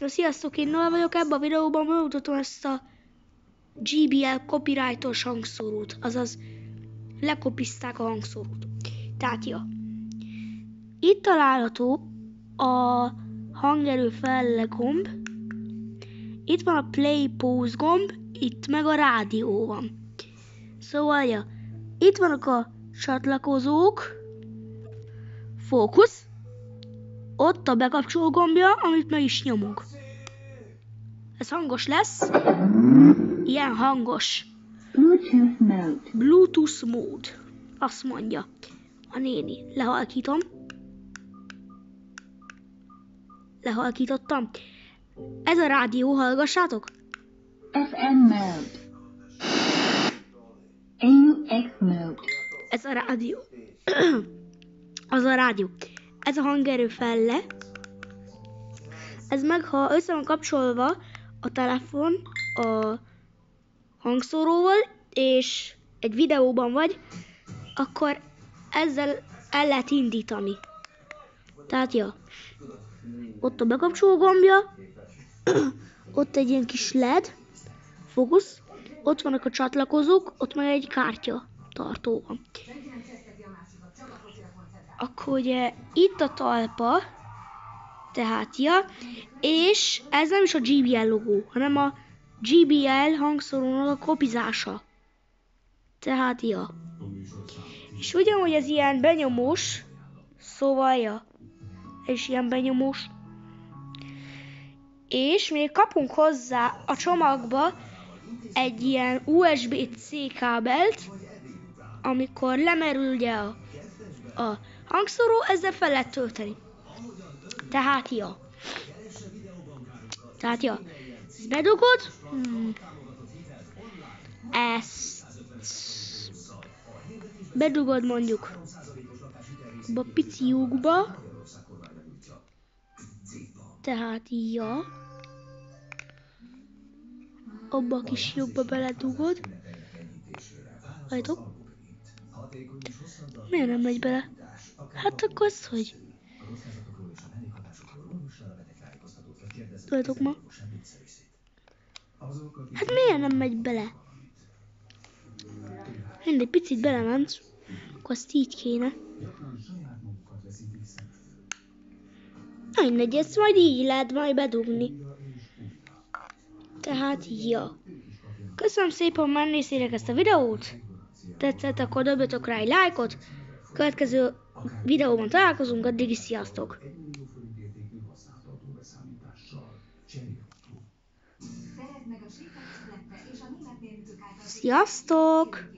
Sziasztok, én Noel vagyok, ebben a videóban bemutatom ezt a JBL copyrightos hangszórót, azaz lekopizták a hangszórót. Tehát, ja. Itt található a hangerő felle gomb, itt van a play pause gomb, itt meg a rádió van. Szóval, ja, itt vannak a csatlakozók, fókusz, ott a bekapcsoló gombja, amit meg is nyomunk. Ez hangos lesz. Ilyen hangos. Bluetooth mode. Azt mondja a néni. Lehalkítom. Lehalkítottam. Ez a rádió, hallgassátok. FM mode. AUX mode. Ez a rádió. Az a rádió. Ez a hangerő felle. Ez meg, ha össze van kapcsolva a telefon a hangszóróval, és egy videóban vagy, akkor ezzel el lehet indítani. Tehát, ja, ott a bekapcsoló gombja, ott egy ilyen kis LED, fókusz, ott vannak a csatlakozók, ott meg egy kártya tartó van. Akkor ugye itt a talpa, tehát, ja, és ez nem is a JBL logó, hanem a JBL hangszórónak a kopizása. Tehát, ja. És ugyanúgy ez ilyen benyomós, szóval, ja, és ilyen benyomós. És még kapunk hozzá a csomagba egy ilyen USB-C kábelt, amikor lemerül ugye a hangszóró, ezzel fel lehet tölteni. Tehát, ja. Tehát, ja. Ezt bedugod. Ezt bedugod mondjuk abba a pici lyukba. Tehát, ja. Abba a kis lyukba beledugod. Halljátok? Miért nem megy bele? Hát akkor az hogy? Tudjátok ma? Hát miért nem megy bele? Mindegy, picit belement, akkor azt így kéne. Mindegy, ezt majd így lehet majd bedugni. Tehát, ja. Köszönöm szépen, hogy megnéztétek ezt a videót. Tetszett, akkor dobjatok rá egy lájkot. Következő videóban találkozunk, addig is sziasztok! Sziasztok!